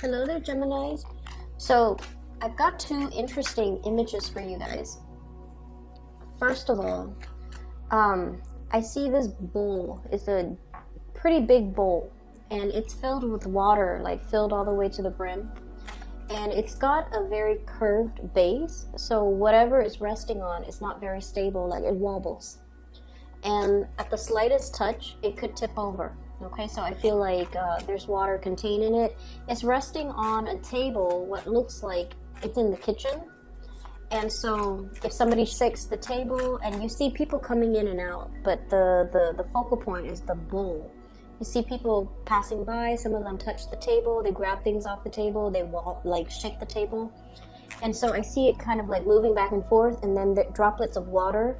Hello there, Geminis. So I've got two interesting images for you guys. First of all, I see this bowl. It's a pretty big bowl, and it's filled with water, like filled all the way to the brim. And it's got a very curved base, so whatever it's resting on is not very stable, like it wobbles. And at the slightest touch, it could tip over. Okay, so I feel like there's water contained in it. It's resting on a table, what looks like it's in the kitchen. And so if somebody shakes the table, and you see people coming in and out, but the focal point is the bowl. You see people passing by, some of them touch the table, they grab things off the table, they like shake the table. And so I see it kind of like moving back and forth, and then the droplets of water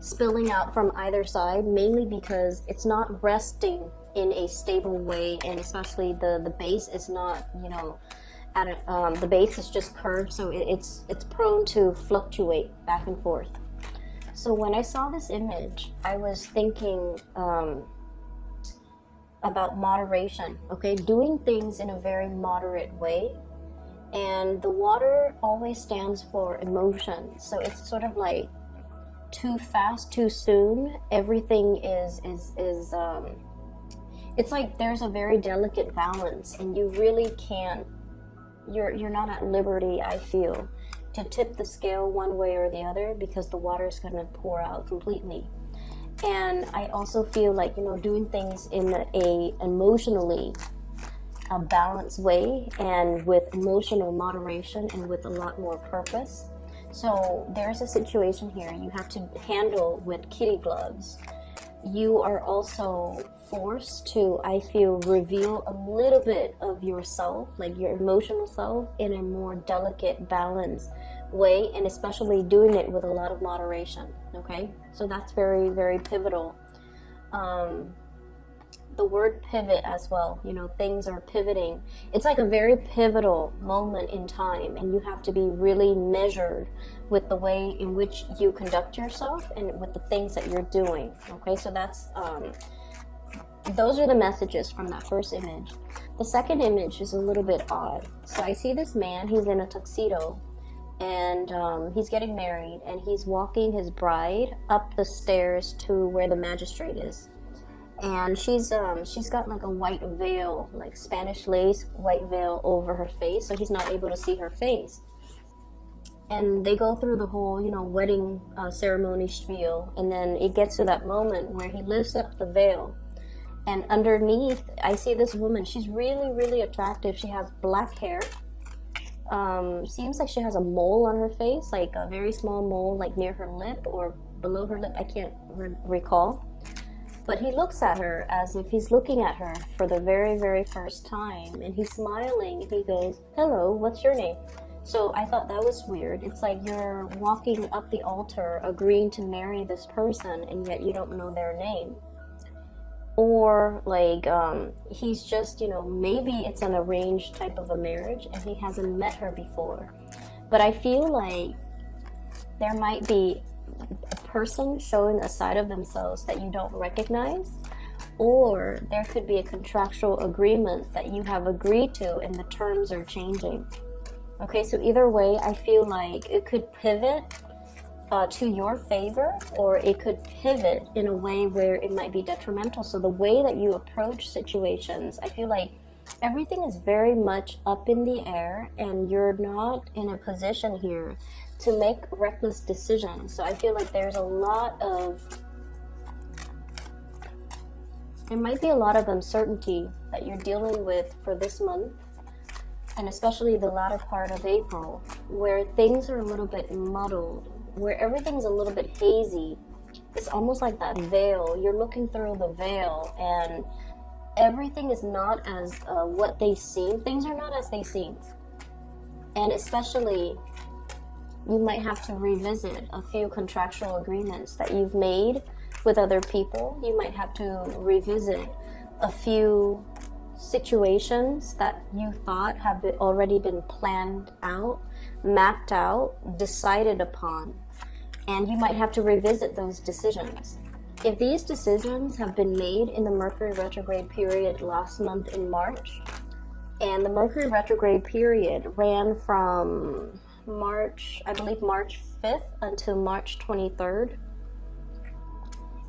spilling out from either side, mainly because it's not resting in a stable way, and especially the base is not, the base is just curved, so it's prone to fluctuate back and forth. So when I saw this image, I was thinking about moderation, okay, doing things in a very moderate way. And the water always stands for emotion, so it's sort of like too fast, too soon. Everything is it's like there's a very delicate balance, and you really can't, you're not at liberty, I feel, to tip the scale one way or the other, because the water is going to pour out completely. And I also feel like, doing things in a emotionally a balanced way, and with emotional moderation, and with a lot more purpose. So there's a situation here you have to handle with kitty gloves. You are also forced to, I feel, reveal a little bit of yourself, like your emotional self, in a more delicate, balanced way, and especially doing it with a lot of moderation. Okay, so that's very, very pivotal. The word pivot as well, things are pivoting. It's like a very pivotal moment in time, and you have to be really measured with the way in which you conduct yourself and with the things that you're doing. Okay, so that's those are the messages from that first image. The second image is a little bit odd. So I see this man, he's in a tuxedo, and he's getting married, and he's walking his bride up the stairs to where the magistrate is. And she's got like a white veil, like Spanish lace white veil over her face, so he's not able to see her face. And they go through the whole, wedding ceremony spiel, and then it gets to that moment where he lifts up the veil, and underneath I see this woman. She's really, really attractive. She has black hair. Seems like she has a mole on her face, like a very small mole, like near her lip or below her lip. I can't recall. But he looks at her as if he's looking at her for the very, very first time, and he's smiling. He goes, "Hello, what's your name?" So I thought that was weird. It's like you're walking up the altar agreeing to marry this person, and yet you don't know their name. Or like he's just, maybe it's an arranged type of a marriage, and he hasn't met her before. But I feel like there might be a person showing a side of themselves that you don't recognize, or there could be a contractual agreement that you have agreed to and the terms are changing. Okay, so either way, I feel like it could pivot to your favor, or it could pivot in a way where it might be detrimental. So the way that you approach situations, I feel like everything is very much up in the air, and you're not in a position here to make reckless decisions. So I feel like there might be a lot of uncertainty that you're dealing with for this month, and especially the latter part of April, where things are a little bit muddled, where everything's a little bit hazy. It's almost like that veil. You're looking through the veil, and everything is not as what they seem. Things are not as they seem. And especially, you might have to revisit a few contractual agreements that you've made with other people. You might have to revisit a few situations that you thought have already been planned out, mapped out, decided upon. And you might have to revisit those decisions. If these decisions have been made in the Mercury retrograde period last month in March, And the Mercury retrograde period ran from March, I believe March 5th until March 23rd.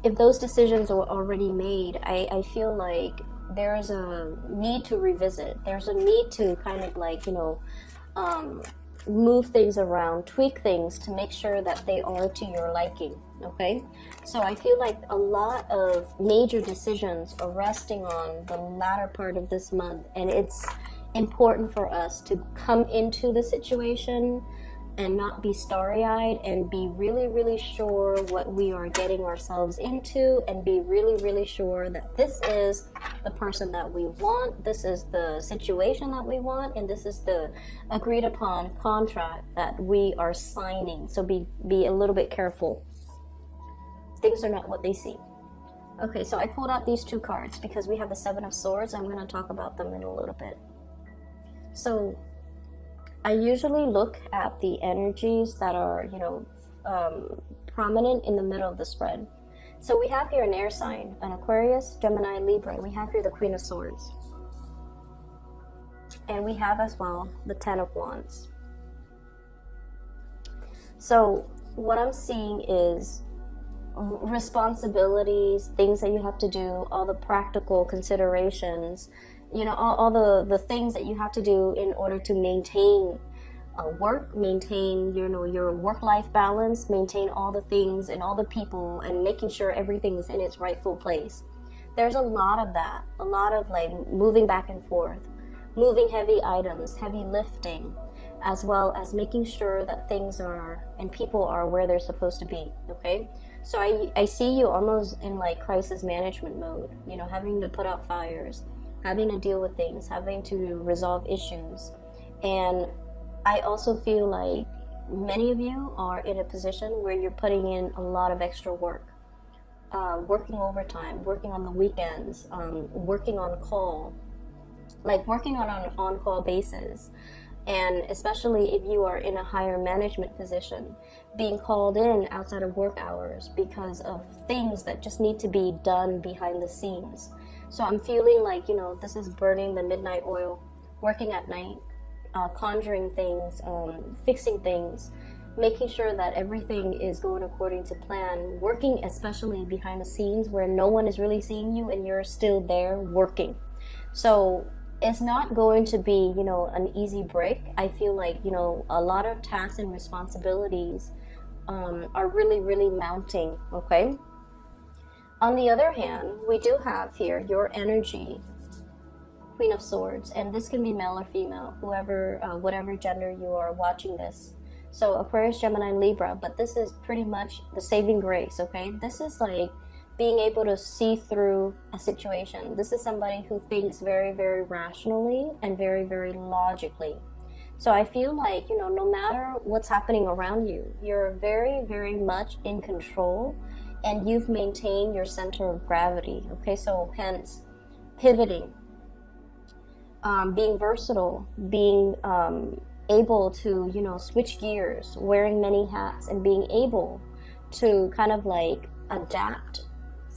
If those decisions were already made, I feel like there's a need to revisit. There's a need to kind of like, move things around, tweak things to make sure that they are to your liking, okay? So I feel like a lot of major decisions are resting on the latter part of this month, and it's important for us to come into the situation and not be starry-eyed and be really, really sure what we are getting ourselves into, and be really, really sure that this is the person that we want, this is the situation that we want, and this is the agreed upon contract that we are signing. So be a little bit careful. Things are not what they seem. Okay, so I pulled out these two cards because we have the Seven of Swords. I'm going to talk about them in a little bit. So I usually look at the energies that are, prominent in the middle of the spread. So we have here an air sign, an Aquarius, Gemini, Libra. We have here the Queen of Swords. And we have as well the Ten of Wands. So what I'm seeing is responsibilities, things that you have to do, all the practical considerations, all the things that you have to do in order to maintain work, maintain your work-life balance, maintain all the things and all the people, and making sure everything is in its rightful place. There's a lot of that, a lot of like moving back and forth, moving heavy items, heavy lifting, as well as making sure that things are and people are where they're supposed to be. Okay, so I see you almost in like crisis management mode, having to put out fires, having to deal with things, having to resolve issues. And I also feel like many of you are in a position where you're putting in a lot of extra work, working overtime, working on the weekends, working on call, like working on an on-call basis. And especially if you are in a higher management position, being called in outside of work hours because of things that just need to be done behind the scenes. So I'm feeling like, this is burning the midnight oil, working at night, conjuring things, fixing things, making sure that everything is going according to plan, working especially behind the scenes where no one is really seeing you and you're still there working. So it's not going to be, an easy break. I feel like, a lot of tasks and responsibilities are really, really mounting, okay? On the other hand, we do have here your energy, Queen of Swords, and this can be male or female, whoever, whatever gender you are watching this. So Aquarius, Gemini, Libra, but this is pretty much the saving grace, okay? This is like being able to see through a situation. This is somebody who thinks very, very rationally and very, very logically. So I feel like, no matter what's happening around you, you're very, very much in control, and you've maintained your center of gravity, okay? So hence, pivoting, being versatile, being able to, switch gears, wearing many hats, and being able to kind of like adapt.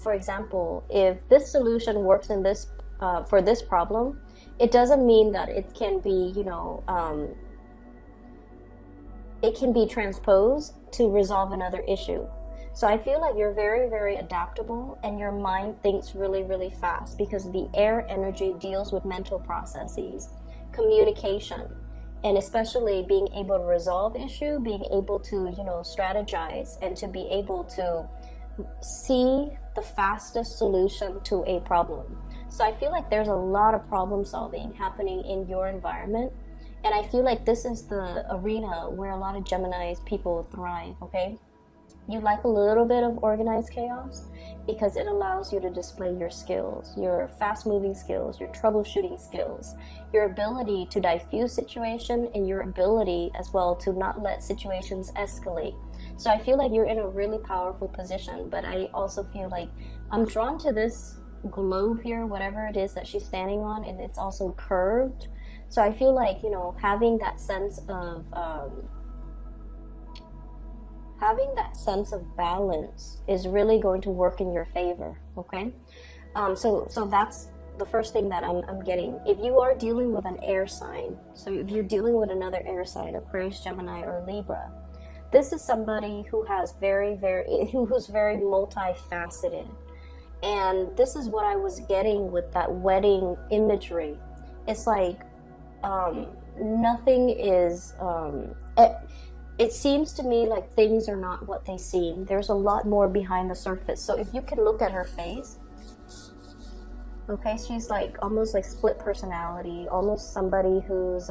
For example, if this solution works in this for this problem, it doesn't mean that it can be, it can be transposed to resolve another issue. So I feel like you're very, very adaptable, and your mind thinks really, really fast because the air energy deals with mental processes, communication, and especially being able to resolve issue, being able to, strategize, and to be able to see the fastest solution to a problem. So I feel like there's a lot of problem solving happening in your environment, and I feel like this is the arena where a lot of Geminis people thrive, okay? You like a little bit of organized chaos because it allows you to display your skills, your fast-moving skills, your troubleshooting skills, your ability to diffuse situation, and your ability as well to not let situations escalate. So I feel like you're in a really powerful position, but I also feel like I'm drawn to this globe here, whatever it is that she's standing on, and it's also curved. So I feel like, having that sense of balance is really going to work in your favor, okay? So that's the first thing that I'm getting, if you are dealing with an air sign, so if you're dealing with another air sign, Aquarius, Gemini, or Libra, this is somebody who has who's very multifaceted. And this is what I was getting with that wedding imagery. It's like nothing is, it seems to me like things are not what they seem. There's a lot more behind the surface. So if you can look at her face, okay, she's like almost like split personality, almost somebody who's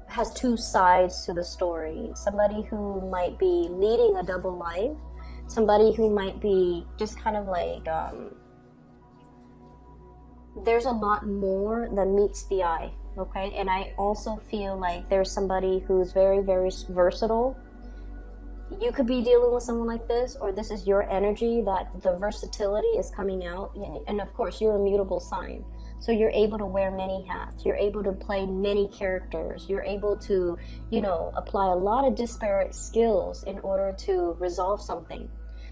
has two sides to the story. Somebody who might be leading a double life, somebody who might be just kind of like there's a lot more than meets the eye, okay? And I also feel like there's somebody who's very, very versatile. You could be dealing with someone like this, or this is your energy that the versatility is coming out. And of course, you're a mutable sign. So you're able to wear many hats. You're able to play many characters. You're able to, you know, apply a lot of disparate skills in order to resolve something.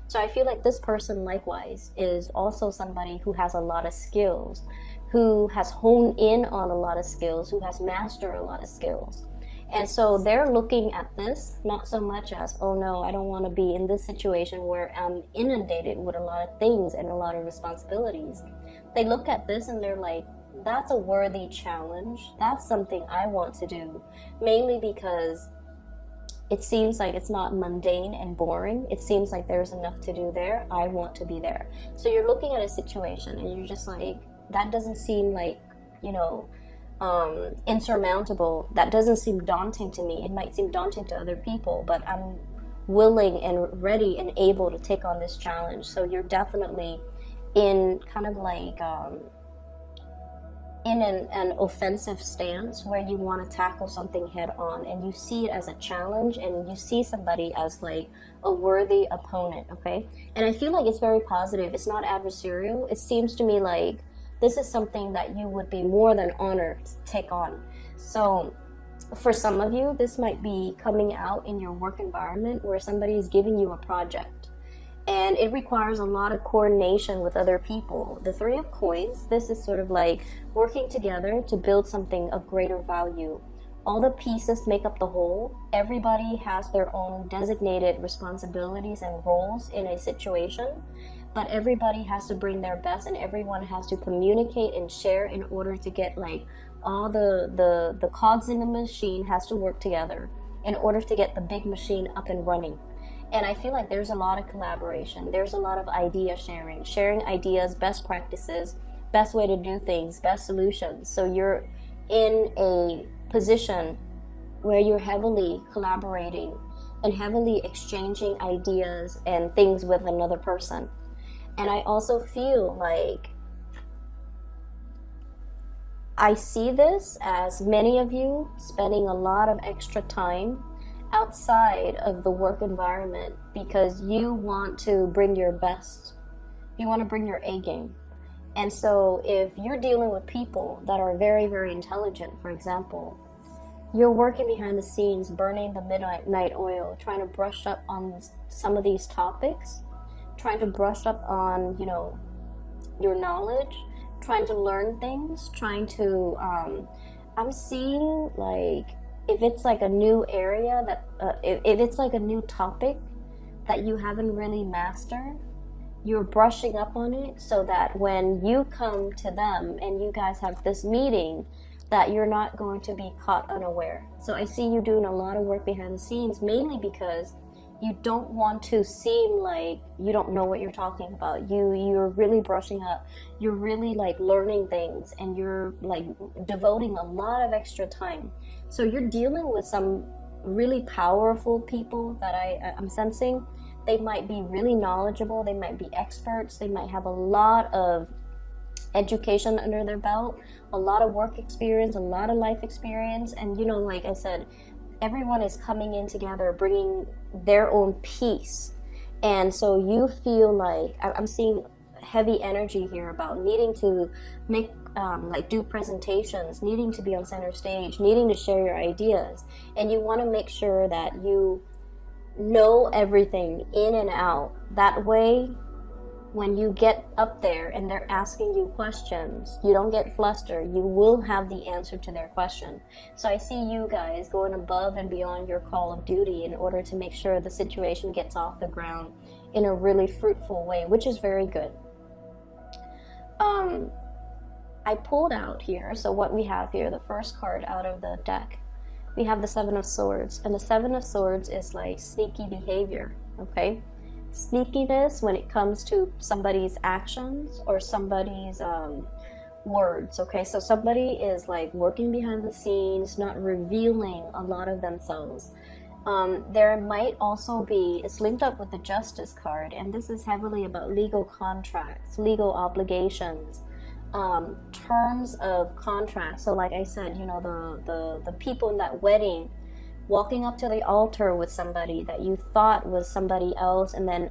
So I feel like this person likewise is also somebody who has a lot of skills, who has honed in on a lot of skills, who has mastered a lot of skills. And so they're looking at this not so much as, oh no, I don't want to be in this situation where I'm inundated with a lot of things and a lot of responsibilities. They look at this and they're like, that's a worthy challenge. That's something I want to do, mainly because it seems like it's not mundane and boring. It seems like there's enough to do there. I want to be there. So you're looking at a situation and you're just like, that doesn't seem like, you know, insurmountable. That doesn't seem daunting to me. It might seem daunting to other people, but I'm willing and ready and able to take on this challenge. So you're definitely in kind of like in an offensive stance where you want to tackle something head on, and you see it as a challenge, and you see somebody as like a worthy opponent, okay? And I feel like it's very positive. It's not adversarial. It seems to me like this is something that you would be more than honored to take on. So for some of you, this might be coming out in your work environment where somebody is giving you a project. And it requires a lot of coordination with other people. The Three of Coins, this is sort of like working together to build something of greater value. All the pieces make up the whole. Everybody has their own designated responsibilities and roles in a situation, but everybody has to bring their best, and everyone has to communicate and share in order to get like all the cogs in the machine has to work together in order to get the big machine up and running. And I feel like there's a lot of collaboration. There's a lot of idea sharing ideas, best practices, best way to do things, best solutions. So you're in a position where you're heavily collaborating and heavily exchanging ideas and things with another person. And I also feel like I see this as many of you spending a lot of extra time outside of the work environment because you want to bring your best. You want to bring your A game. And so if you're dealing with people that are very, very intelligent, for example, you're working behind the scenes, burning the midnight oil, trying to brush up on some of these topics, trying to brush up on, you know, your knowledge, trying to learn things, trying to, I'm seeing like, if it's like a new area that, if it's like a new topic that you haven't really mastered, you're brushing up on it so that when you come to them and you guys have this meeting, that you're not going to be caught unaware. So I see you doing a lot of work behind the scenes, mainly because you don't want to seem like you don't know what you're talking about. You're really brushing up. You're really like learning things, and you're like devoting a lot of extra time. So you're dealing with some really powerful people that I'm sensing. They might be really knowledgeable. They might be experts. They might have a lot of education under their belt, a lot of work experience, a lot of life experience. And, you know, like I said, everyone is coming in together, bringing their own piece. And so you feel like, I'm seeing heavy energy here about needing to make, like do presentations, needing to be on center stage, needing to share your ideas. And you want to make sure that you know everything in and out. That way, when you get up there and they're asking you questions, you don't get flustered. You will have the answer to their question. So I see you guys going above and beyond your call of duty in order to make sure the situation gets off the ground in a really fruitful way, which is very good. I pulled out here, so what we have here, the first card out of the deck, we have the Seven of Swords, and the Seven of Swords is like sneaky behavior, okay? Sneakiness when it comes to somebody's actions or somebody's words, okay? So somebody is like working behind the scenes, not revealing a lot of themselves. There might also be, it's linked up with the Justice card, and this is heavily about legal contracts, legal obligations, terms of contracts. So like I said, you know, the people in that wedding walking up to the altar with somebody that you thought was somebody else, and then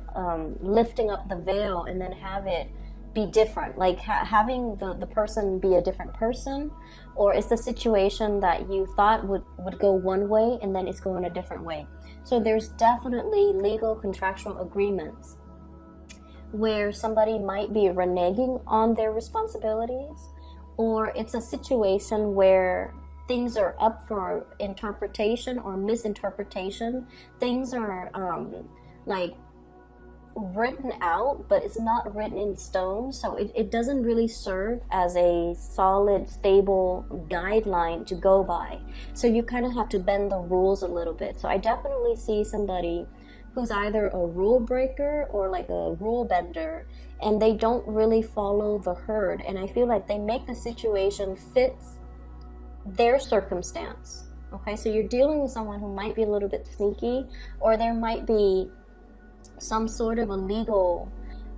lifting up the veil and then have it be different, like having the person be a different person, or it's the situation that you thought would go one way and then it's going a different way. So there's definitely legal contractual agreements where somebody might be reneging on their responsibilities, or it's a situation where things are up for interpretation or misinterpretation. Things are like written out, but it's not written in stone, so it doesn't really serve as a solid, stable guideline to go by. So you kind of have to bend the rules a little bit. So I definitely see somebody who's either a rule breaker or like a rule bender, and they don't really follow the herd, and I feel like they make the situation fit their circumstance. Okay, so you're dealing with someone who might be a little bit sneaky, or there might be some sort of a legal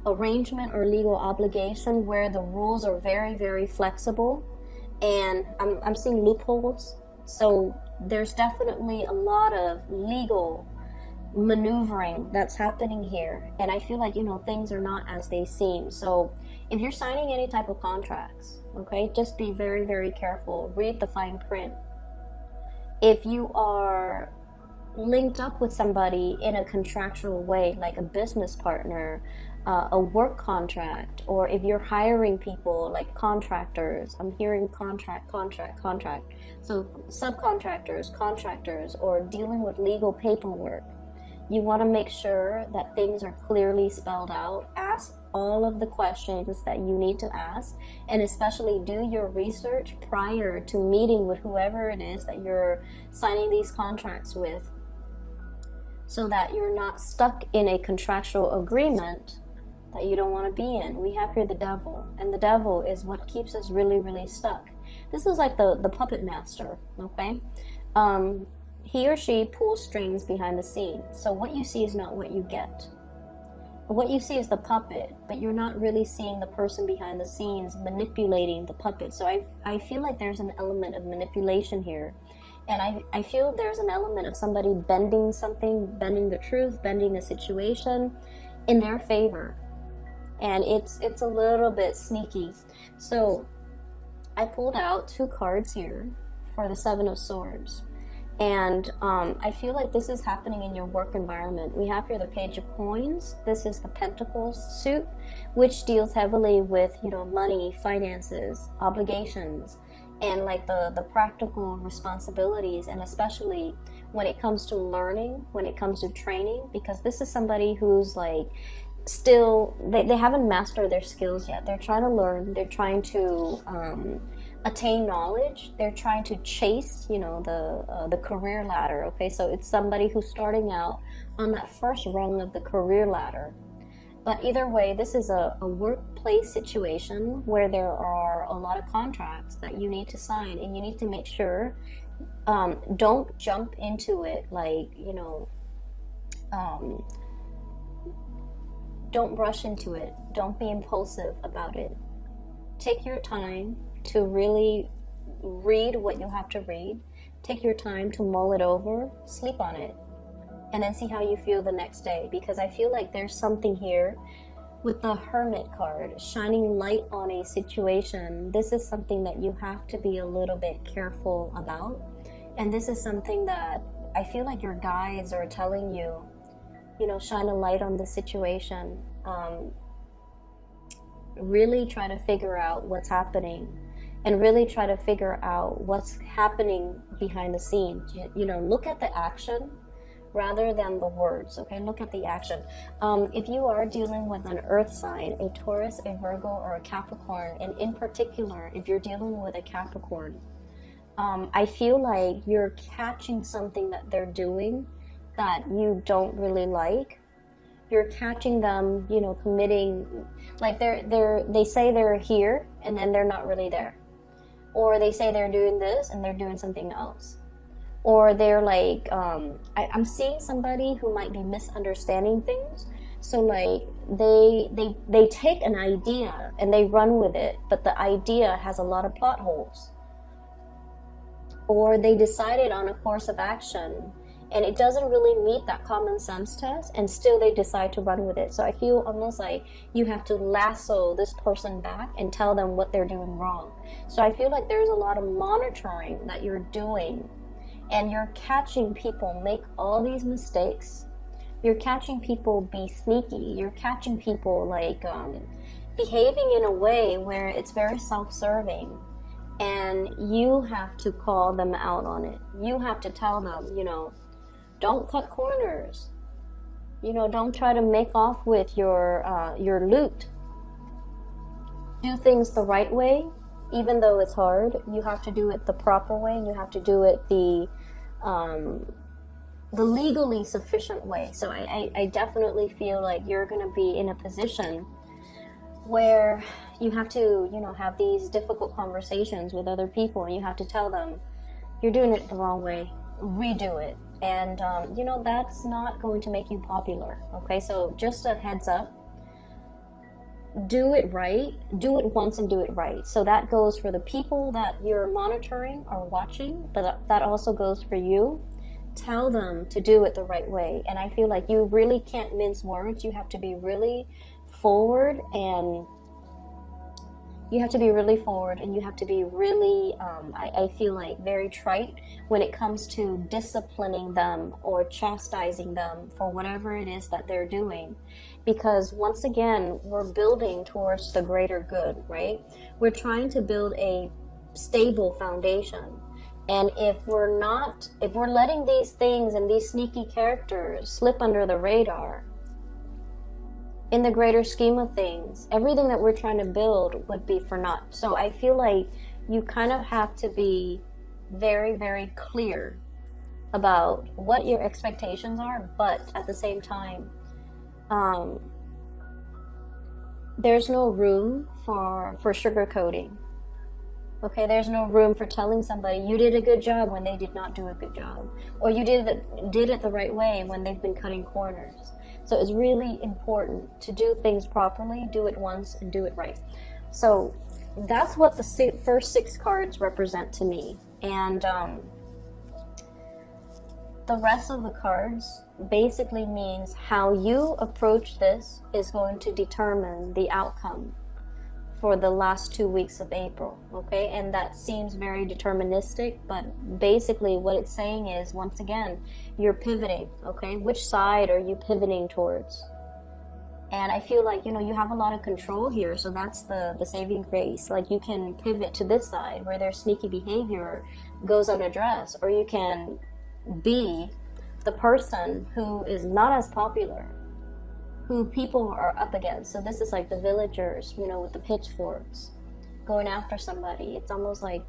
arrangement or legal obligation where the rules are very, very flexible, and I'm seeing loopholes. So there's definitely a lot of legal maneuvering that's happening here, and I feel like, you know, things are not as they seem. So if you're signing any type of contracts, okay, just be very, very careful. Read the fine print. If you are linked up with somebody in a contractual way, like a business partner, a work contract, or if you're hiring people like contractors, I'm hearing contract. So subcontractors, contractors, or dealing with legal paperwork, you want to make sure that things are clearly spelled out. Ask all of the questions that you need to ask, and especially do your research prior to meeting with whoever it is that you're signing these contracts with, so that you're not stuck in a contractual agreement that you don't want to be in. We have here the devil, and the devil is what keeps us really, really stuck. This is like the puppet master, okay? He or she pulls strings behind the scenes. So what you see is not what you get. What you see is the puppet, but you're not really seeing the person behind the scenes manipulating the puppet. So I feel like there's an element of manipulation here. And I feel there's an element of somebody bending something, bending the truth, bending the situation in their favor. And it's a little bit sneaky. So I pulled out two cards here for the Seven of Swords. And I feel like this is happening in your work environment. We have here the Page of Coins. This is the Pentacles suit, which deals heavily with, you know, money, finances, obligations, and like the practical responsibilities, and especially when it comes to learning, when it comes to training, because this is somebody who's like still, they haven't mastered their skills yet. They're trying to learn, they're trying to attain knowledge, they're trying to chase, you know, the career ladder. Okay, so it's somebody who's starting out on that first rung of the career ladder. But either way, this is a workplace situation where there are a lot of contracts that you need to sign, and you need to make sure, don't jump into it like, you know, don't rush into it. Don't be impulsive about it. Take your time to really read what you have to read. Take your time to mull it over, sleep on it, and then see how you feel the next day. Because I feel like there's something here with the Hermit card, shining light on a situation. This is something that you have to be a little bit careful about. And this is something that I feel like your guides are telling you, you know, shine a light on the situation. really try to figure out what's happening, and really try to figure out what's happening behind the scenes. You know, look at the action rather than the words, okay? Look at the action. If you are dealing with an earth sign, a Taurus, a Virgo, or a Capricorn, and in particular, if you're dealing with a Capricorn, I feel like you're catching something that they're doing that you don't really like. You're catching them, you know, committing, like they say they're here and then they're not really there. Or they say they're doing this and they're doing something else. Or they're like, I'm seeing somebody who might be misunderstanding things. So like they take an idea and they run with it, but the idea has a lot of plot holes. Or they decided on a course of action and it doesn't really meet that common sense test, and still they decide to run with it. So I feel almost like you have to lasso this person back and tell them what they're doing wrong. So I feel like there's a lot of monitoring that you're doing, and you're catching people make all these mistakes. You're catching people be sneaky. You're catching people like behaving in a way where it's very self-serving, and you have to call them out on it. You have to tell them, you know, don't cut corners. You know, don't try to make off with your loot. Do things the right way, even though it's hard. You have to do it the proper way. You have to do it the legally sufficient way. So I definitely feel like you're going to be in a position where you have to, you know, have these difficult conversations with other people, and you have to tell them, you're doing it the wrong way, redo it. And, you know, that's not going to make you popular, okay? So just a heads up, do it right, do it once and do it right. So that goes for the people that you're monitoring or watching, but that also goes for you. Tell them to do it the right way. And I feel like you really can't mince words. You have to be really forward, and you have to be really forward, and you have to be really, I feel like, very trite when it comes to disciplining them or chastising them for whatever it is that they're doing. Because once again, we're building towards the greater good, right? We're trying to build a stable foundation. And if we're letting these things and these sneaky characters slip under the radar, in the greater scheme of things, everything that we're trying to build would be for naught. So I feel like you kind of have to be very, very clear about what your expectations are, but at the same time, there's no room for sugarcoating. Okay, there's no room for telling somebody you did a good job when they did not do a good job, or you did it the right way when they've been cutting corners. So it's really important to do things properly, do it once, and do it right. So that's what the first 6 cards represent to me. And the rest of the cards basically means how you approach this is going to determine the outcome for the last 2 weeks of April, okay? And that seems very deterministic, but basically what it's saying is, once again, you're pivoting, okay? Which side are you pivoting towards? And I feel like, you know, you have a lot of control here, so that's the saving grace. Like, you can pivot to this side where their sneaky behavior goes unaddressed, or you can be the person who is not as popular, who people are up against. So this is like the villagers, you know, with the pitchforks going after somebody. It's almost like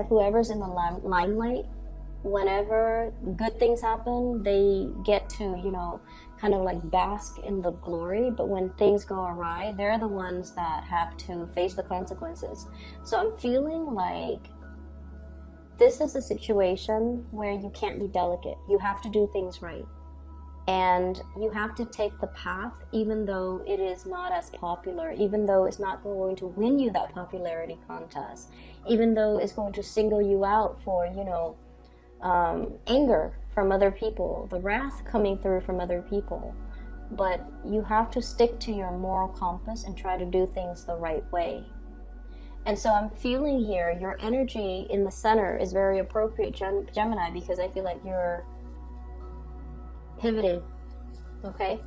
whoever's in the limelight, whenever good things happen, they get to, you know, kind of like bask in the glory. But when things go awry, they're the ones that have to face the consequences. So I'm feeling like this is a situation where you can't be delicate. You have to do things right. And you have to take the path, even though it is not as popular, even though it's not going to win you that popularity contest, even though it's going to single you out for, you know, anger from other people, the wrath coming through from other people. But you have to stick to your moral compass and try to do things the right way. And so I'm feeling here, your energy in the center is very appropriate, Gemini, because I feel like you're pivoting, okay?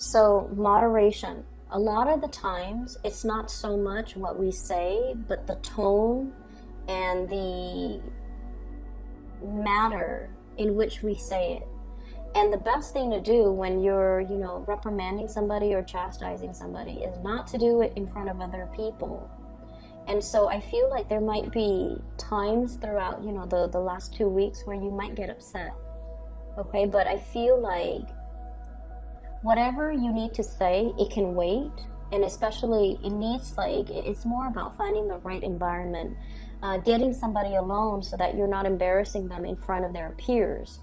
So moderation. A lot of the times, it's not so much what we say, but the tone and the manner in which we say it. And the best thing to do when you're, reprimanding somebody or chastising somebody is not to do it in front of other people. And so I feel like there might be times throughout, the last 2 weeks where you might get upset. Okay, but I feel like whatever you need to say, it can wait. And especially it's more about finding the right environment, getting somebody alone so that you're not embarrassing them in front of their peers,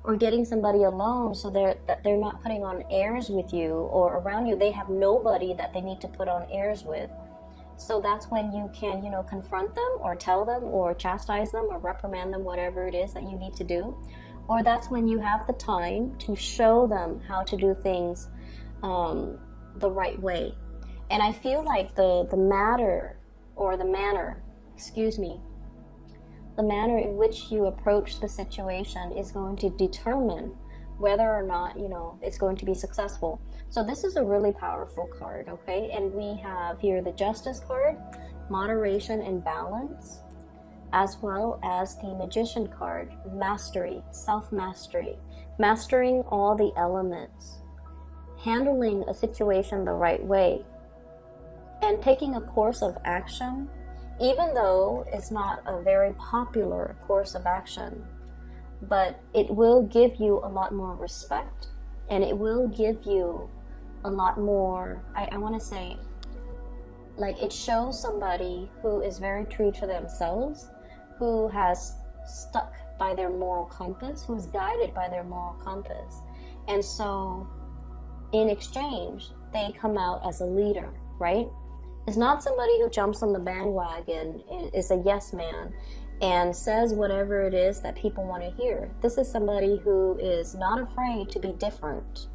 or getting somebody alone so that they're not putting on airs with you, or around you they have nobody that they need to put on airs with. So that's when you can, confront them or tell them or chastise them or reprimand them, whatever it is that you need to do. Or that's when you have the time to show them how to do things the right way. And I feel like the manner in which you approach the situation is going to determine whether or not, it's going to be successful. So this is a really powerful card, okay? And we have here the Justice card, moderation and balance, as well as the Magician card, mastery, self-mastery, mastering all the elements, handling a situation the right way, and taking a course of action, even though it's not a very popular course of action, but it will give you a lot more respect, and it will give you a lot more, I want to say, like, it shows somebody who is very true to themselves, who has stuck by their moral compass, who's guided by their moral compass. And so in exchange, they come out as a leader, right? It's not somebody who jumps on the bandwagon and is a yes man and says whatever it is that people want to hear. This is somebody who is not afraid to be different.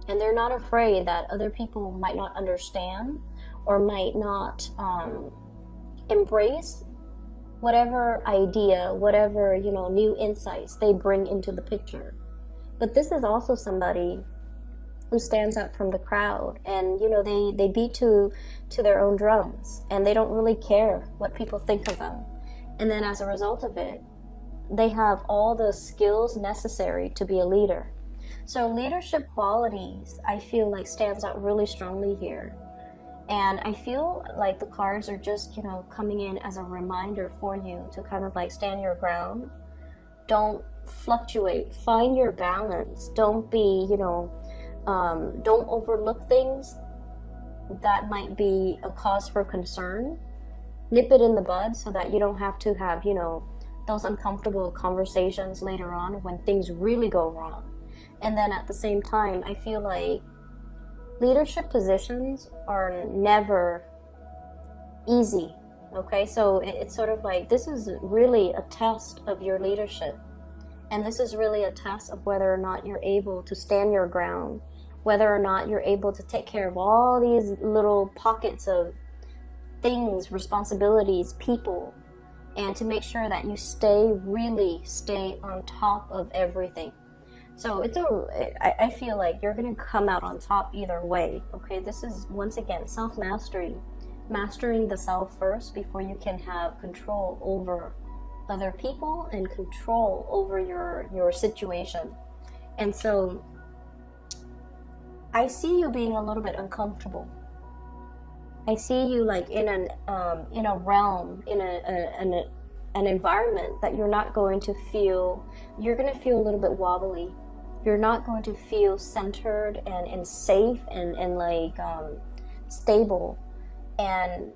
And they're not afraid that other people might not understand or might not embrace whatever idea, whatever, new insights they bring into the picture. But this is also somebody who stands out from the crowd, and they beat to their own drums, and they don't really care what people think of them. And then as a result of it, they have all the skills necessary to be a leader. So leadership qualities, I feel like, stands out really strongly here. And I feel like the cards are just, coming in as a reminder for you to kind of like stand your ground. Don't fluctuate. Find your balance. Don't be, don't overlook things that might be a cause for concern. Nip it in the bud so that you don't have to have, those uncomfortable conversations later on when things really go wrong. And then at the same time, I feel like leadership positions are never easy, okay? So it's sort of like, this is really a test of your leadership. And this is really a test of whether or not you're able to stand your ground, whether or not you're able to take care of all these little pockets of things, responsibilities, people, and to make sure that you really stay on top of everything. So I feel like you're going to come out on top either way, okay? This is, once again, self-mastery, mastering the self first before you can have control over other people and control over your situation. And so I see you being a little bit uncomfortable. I see you like in a realm, in an environment that you're not going to feel, you're going to feel a little bit wobbly. You're not going to feel centered and safe and like stable. And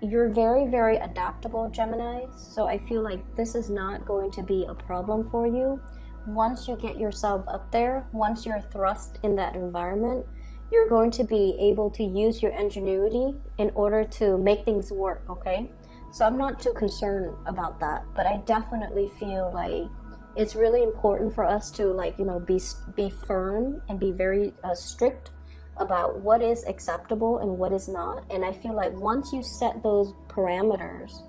you're very, very adaptable, Gemini. So I feel like this is not going to be a problem for you. Once you get yourself up there, once you're thrust in that environment, you're going to be able to use your ingenuity in order to make things work, okay? So I'm not too concerned about that, but I definitely feel like it's really important for us to, like, be firm and be very strict about what is acceptable and what is not. And I feel like once you set those parameters,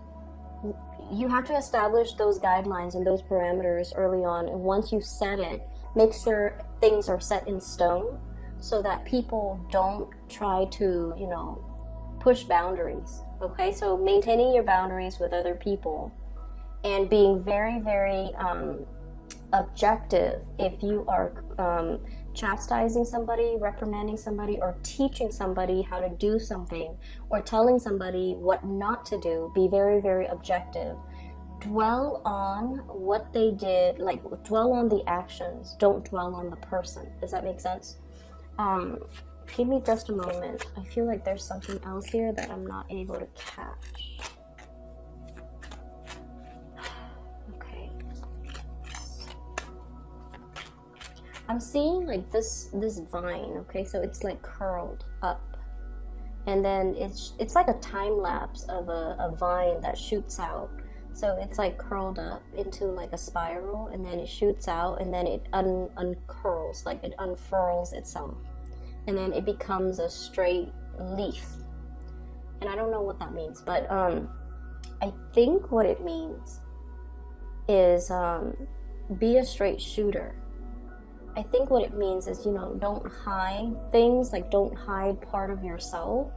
you have to establish those guidelines and those parameters early on. And once you set it, make sure things are set in stone so that people don't try to, push boundaries. Okay, so maintaining your boundaries with other people and being very, very objective if you are chastising somebody, reprimanding somebody, or teaching somebody how to do something, or telling somebody what not to do. Be very, very objective. Dwell on what they did, like dwell on the actions, don't dwell on the person. Does that make sense? Give me just a moment. I feel like there's something else here that I'm not able to catch. Okay. I'm seeing like this vine, okay? So it's like curled up. And then it's like a time lapse of a vine that shoots out. So it's like curled up into like a spiral, and then it shoots out, and then it uncurls, like it unfurls itself. And then it becomes a straight leaf. And I don't know what that means, but I think what it means is be a straight shooter. I think what it means is, don't hide things, like don't hide part of yourself,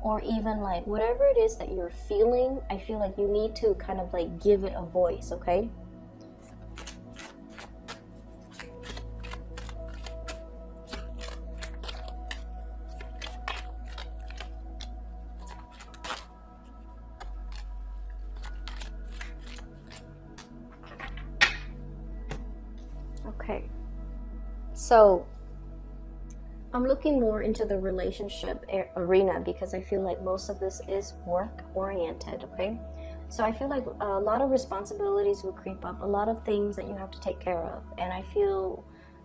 or even like whatever it is that you're feeling. I feel like you need to kind of like give it a voice, okay? Okay, so I'm looking more into the relationship arena because I feel like most of this is work oriented, okay? So I feel like a lot of responsibilities will creep up, a lot of things that you have to take care of, and I feel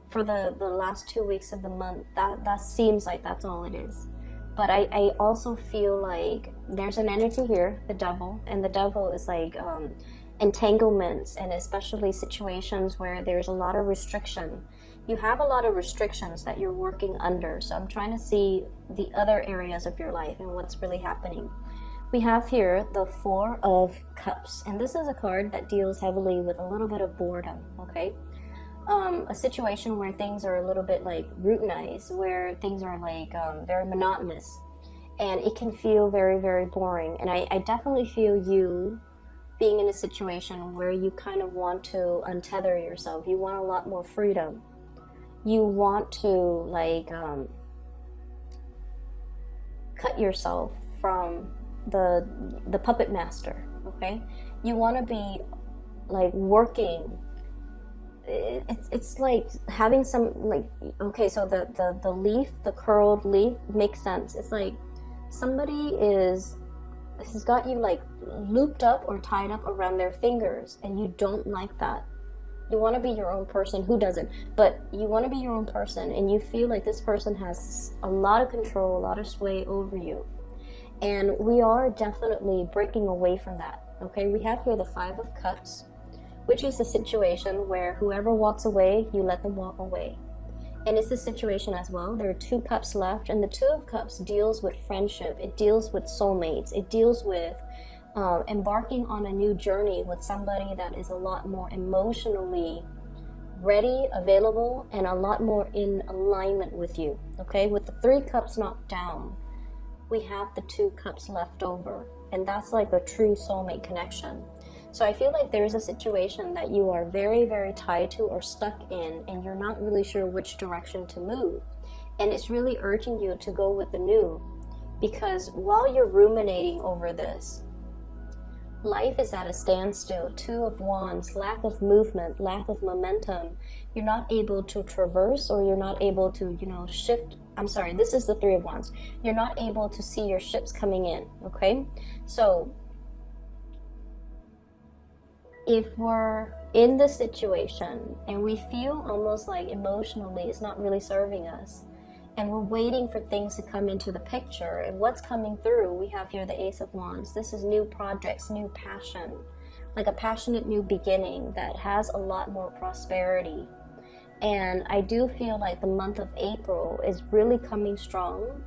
for the last 2 weeks of the month that seems like that's all it is. But I also feel like there's an energy here, the devil, and the devil is like entanglements, and especially situations where there's a lot of restriction. You have a lot of restrictions that you're working under. So I'm trying to see the other areas of your life and what's really happening. We have here the Four of Cups, and this is a card that deals heavily with a little bit of boredom, okay? A situation where things are a little bit like routinized, where things are like very monotonous, and it can feel very, very boring. And I definitely feel you being in a situation where you kind of want to untether yourself. You want a lot more freedom. You want to like cut yourself from the puppet master, okay? You want to be like working. It's like having some like, okay, so the leaf, the curled leaf makes sense. It's like somebody has got you like looped up or tied up around their fingers, and you don't like that. You want to be your own person. Who doesn't? But you want to be your own person, and you feel like this person has a lot of control, a lot of sway over you. And we are definitely breaking away from that, okay? We have here the Five of Cups, which is a situation where whoever walks away, you let them walk away. And it's a situation as well. There are 2 cups left, and the 2 of Cups deals with friendship. It deals with soulmates. It deals with embarking on a new journey with somebody that is a lot more emotionally ready, available, and a lot more in alignment with you, okay? With the 3 cups knocked down, we have the 2 cups left over, and that's like a true soulmate connection. So I feel like there's a situation that you are very, very tied to or stuck in, and you're not really sure which direction to move. And it's really urging you to go with the new, because while you're ruminating over this, life is at a standstill. 2 of Wands, lack of movement, lack of momentum. You're not able to traverse, or you're not able to, shift. I'm sorry, this is the 3 of Wands. You're not able to see your ships coming in, okay? So if we're in this situation and we feel almost like emotionally it's not really serving us, and we're waiting for things to come into the picture, and what's coming through, we have here the Ace of Wands. This is new projects, new passion, like a passionate new beginning that has a lot more prosperity. And I do feel like the month of April is really coming strong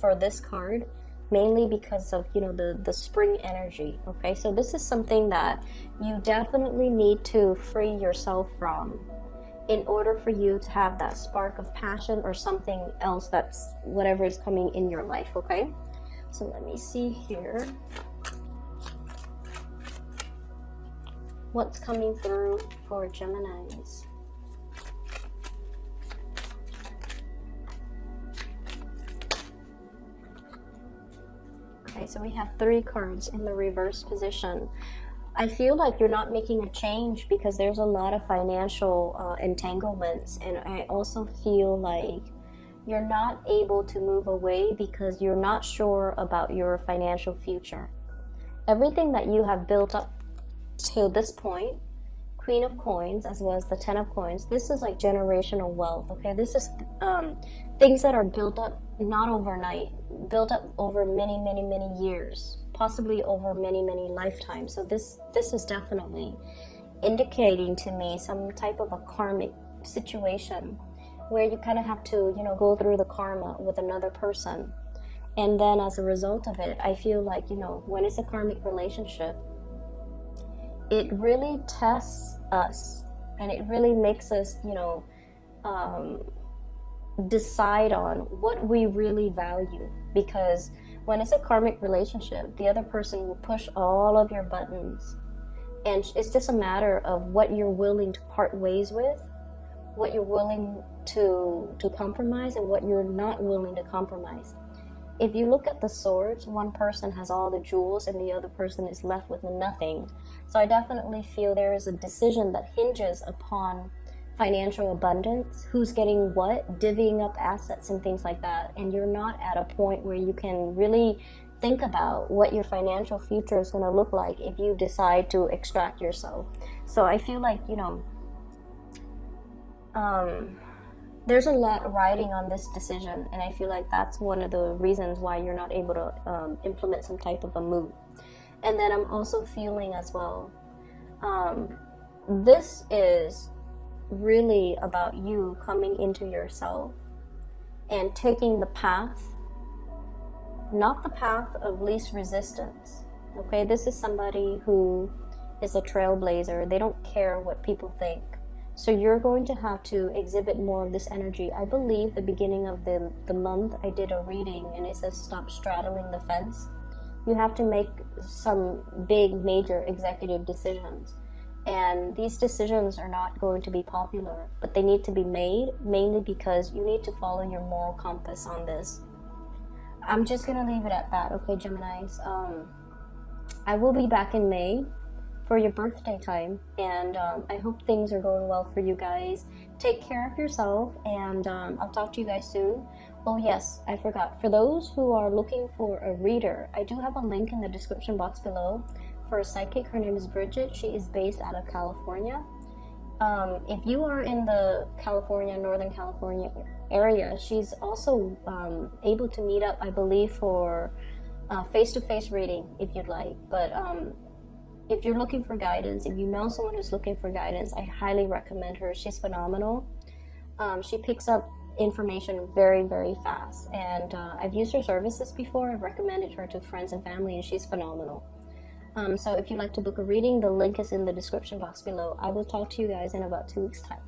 for this card, mainly because of, the spring energy, okay? So this is something that you definitely need to free yourself from. in order for you to have that spark of passion or something else, that's whatever is coming in your life, okay? So let me see here. What's coming through for Geminis? Okay, so we have 3 cards in the reverse position. I feel like you're not making a change because there's a lot of financial entanglements, and I also feel like you're not able to move away because you're not sure about your financial future. Everything that you have built up till this point, Queen of Coins as well as the 10 of Coins, this is like generational wealth, okay? This is things that are built up not overnight, built up over many, many, many years, possibly over many, many lifetimes. So this is definitely indicating to me some type of a karmic situation where you kind of have to, you know, go through the karma with another person. And then as a result of it, I feel like, you know, when it's a karmic relationship, it really tests us and it really makes us, you know, decide on what we really value. Because when it's a karmic relationship, the other person will push all of your buttons, and it's just a matter of what you're willing to part ways with, what you're willing to compromise, and what you're not willing to compromise. If you look at the swords, one person has all the jewels and the other person is left with nothing. So I definitely feel there is a decision that hinges upon financial abundance, who's getting what, divvying up assets and things like that. And you're not at a point where you can really think about what your financial future is going to look like if you decide to extract yourself. So I feel like, you know, there's a lot riding on this decision, and I feel like that's one of the reasons why you're not able to implement some type of a move. And then I'm also feeling as well, this is really about you coming into yourself and taking the path, not the path of least resistance. Okay, this is somebody who is a trailblazer. They don't care what people think. So you're going to have to exhibit more of this energy. I believe the beginning of the month I did a reading and it says stop straddling the fence. You have to make some big major executive decisions. And these decisions are not going to be popular, but they need to be made, mainly because you need to follow your moral compass on this. I'm just going to leave it at that, okay, Geminis? I will be back in May for your birthday time, and I hope things are going well for you guys. Take care of yourself, and I'll talk to you guys soon. Oh yes, I forgot. For those who are looking for a reader, I do have a link in the description box below for a psychic. Her name is Bridget. She is based out of California. If you are in the Northern California area, she's also able to meet up, I believe, for face-to-face reading if you'd like. But if you're looking for guidance, if you know someone who's looking for guidance, I highly recommend her. She's phenomenal. She picks up information very, very fast. And I've used her services before. I've recommended her to friends and family, and she's phenomenal. So if you'd like to book a reading, the link is in the description box below. I will talk to you guys in about 2 weeks' time.